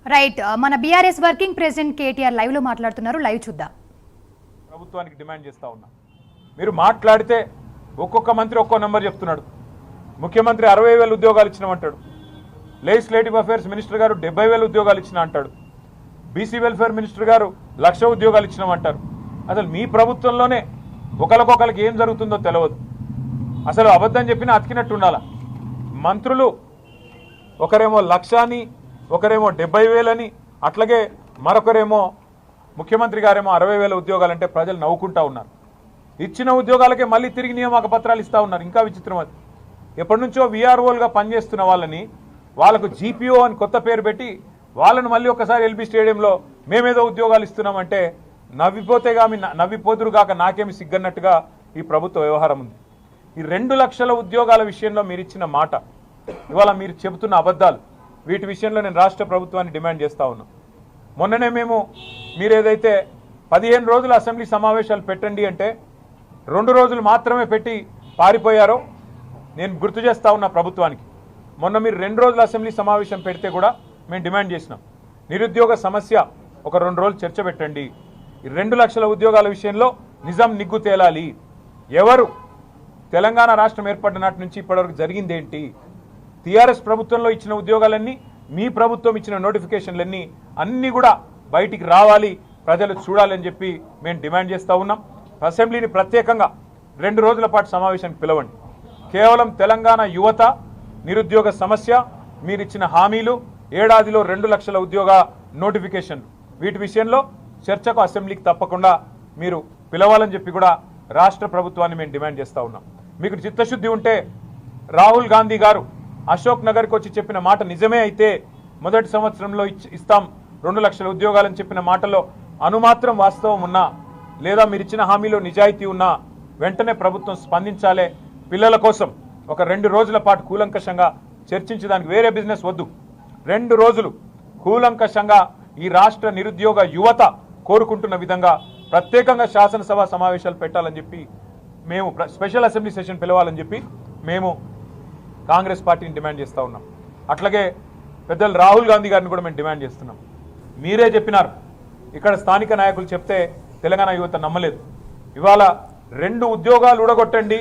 Right, మన BRS working president KTR live లో మాట్లాడుతున్నారు. లైవ్ చూద్దాం. ప్రభుత్వానికి డిమాండ్ చేస్తా ఉన్నా, మీరు మాట్లాడితే ఒక్కొక్క మంత్రి ఒక్కో నెంబర్ చెప్తున్నాడు. ముఖ్యమంత్రి 60,000 ఉద్యోగాలు ఇచ్చినామంటాడు. లెజిస్లేటివ్ అఫైర్స్ మినిస్టర్ గారు 70,000 ఉద్యోగాలు ఇచ్చినా అంటాడు. బీసీ వెల్ఫేర్ మినిస్టర్ గారు 1,00,000 ఉద్యోగాలు ఇచ్చినామంటారు. అసలు మీ ప్రభుత్వంలోనే ఒకరికొకరికి ఏం జరుగుతుందో తెలియదు. అసలు అబద్ధం చెప్పినా అతికినట్టు ఉండాల. మంత్రులు ఒకరేమో 1,00,000 ఒకరేమో 70,000 అట్లాగే మరొకరేమో ముఖ్యమంత్రి గారేమో 60,000 ఉద్యోగాలంటే ప్రజలు నవ్వుకుంటా ఉన్నారు. ఇచ్చిన ఉద్యోగాలకే మళ్ళీ తిరిగి నియామక పత్రాలు ఇస్తూ ఉన్నారు. ఇంకా విచిత్రం అది, ఎప్పటి నుంచో వీఆర్ఓలుగా పనిచేస్తున్న వాళ్ళని వాళ్ళకు జీపీఓ అని కొత్త పేరు పెట్టి వాళ్ళను మళ్ళీ ఒకసారి ఎల్బీ స్టేడియంలో మేమేదో ఉద్యోగాలు ఇస్తున్నామంటే నవ్విపోతురుగాక నాకేమి సిగ్గన్నట్టుగా ఈ ప్రభుత్వ వ్యవహారం ఉంది. ఈ 2 లక్షల ఉద్యోగాల విషయంలో మీరు ఇచ్చిన మాట, ఇవాళ మీరు చెబుతున్న అబద్ధాలు, వీటి విషయంలో నేను రాష్ట్ర ప్రభుత్వాన్ని డిమాండ్ చేస్తూ ఉన్నాను. మొన్ననే మీరేదైతే 15 రోజుల అసెంబ్లీ సమావేశాలు పెట్టండి అంటే 2 రోజులు మాత్రమే పెట్టి పారిపోయారో నేను గుర్తు చేస్తా ఉన్నా ప్రభుత్వానికి. మొన్న మీరు 2 రోజుల అసెంబ్లీ సమావేశం పెడితే కూడా మేము డిమాండ్ చేసినాం, నిరుద్యోగ సమస్య ఒక 2 రోజులు చర్చ పెట్టండి. ఈ 2 లక్షల ఉద్యోగాల విషయంలో నిజం నిగ్గు తేలాలి. ఎవరు తెలంగాణ రాష్ట్రం ఏర్పడిన నాటి నుంచి ఇప్పటివరకు జరిగిందేంటి, టీఆర్ఎస్ ప్రభుత్వంలో ఇచ్చిన ఉద్యోగాలన్నీ, మీ ప్రభుత్వం ఇచ్చిన నోటిఫికేషన్లన్నీ అన్నీ కూడా బయటికి రావాలి, ప్రజలు చూడాలని చెప్పి మేము డిమాండ్ చేస్తూ ఉన్నాం. అసెంబ్లీని ప్రత్యేకంగా 2 రోజుల పాటు సమావేశానికి పిలవండి. కేవలం తెలంగాణ యువత నిరుద్యోగ సమస్య, మీరిచ్చిన హామీలు, ఏడాదిలో 2 లక్షల ఉద్యోగ నోటిఫికేషన్లు, వీటి విషయంలో చర్చకు అసెంబ్లీకి తప్పకుండా మీరు పిలవాలని చెప్పి కూడా రాష్ట్ర ప్రభుత్వాన్ని మేము డిమాండ్ చేస్తూ ఉన్నాం. మీకు చిత్తశుద్ధి ఉంటే రాహుల్ గాంధీ గారు అశోక్ నగర్కి వచ్చి చెప్పిన మాట నిజమే అయితే మొదటి సంవత్సరంలో ఇస్తాం 2 లక్షల ఉద్యోగాలని చెప్పిన మాటలో అనుమాత్రం వాస్తవం ఉన్నా, లేదా మీరు ఇచ్చిన హామీలో నిజాయితీ ఉన్నా వెంటనే ప్రభుత్వం స్పందించాలే. పిల్లల కోసం ఒక 2 రోజుల పాటు కూలంకషంగా చర్చించడానికి, వేరే బిజినెస్ వద్దు, 2 రోజులు కూలంకషంగా ఈ రాష్ట్ర నిరుద్యోగ యువత కోరుకుంటున్న విధంగా ప్రత్యేకంగా శాసనసభ సమావేశాలు పెట్టాలని చెప్పి మేము, స్పెషల్ అసెంబ్లీ సెషన్ పిలవాలని చెప్పి మేము కాంగ్రెస్ పార్టీని డిమాండ్ చేస్తూ ఉన్నాం. అట్లాగే పెద్దలు రాహుల్ గాంధీ గారిని కూడా మేము డిమాండ్ చేస్తున్నాం. మీరే చెప్పినారు, ఇక్కడ స్థానిక నాయకులు చెప్తే తెలంగాణ యువత నమ్మలేదు. ఇవాళ 2 ఉద్యోగాలు ఊడగొట్టండి,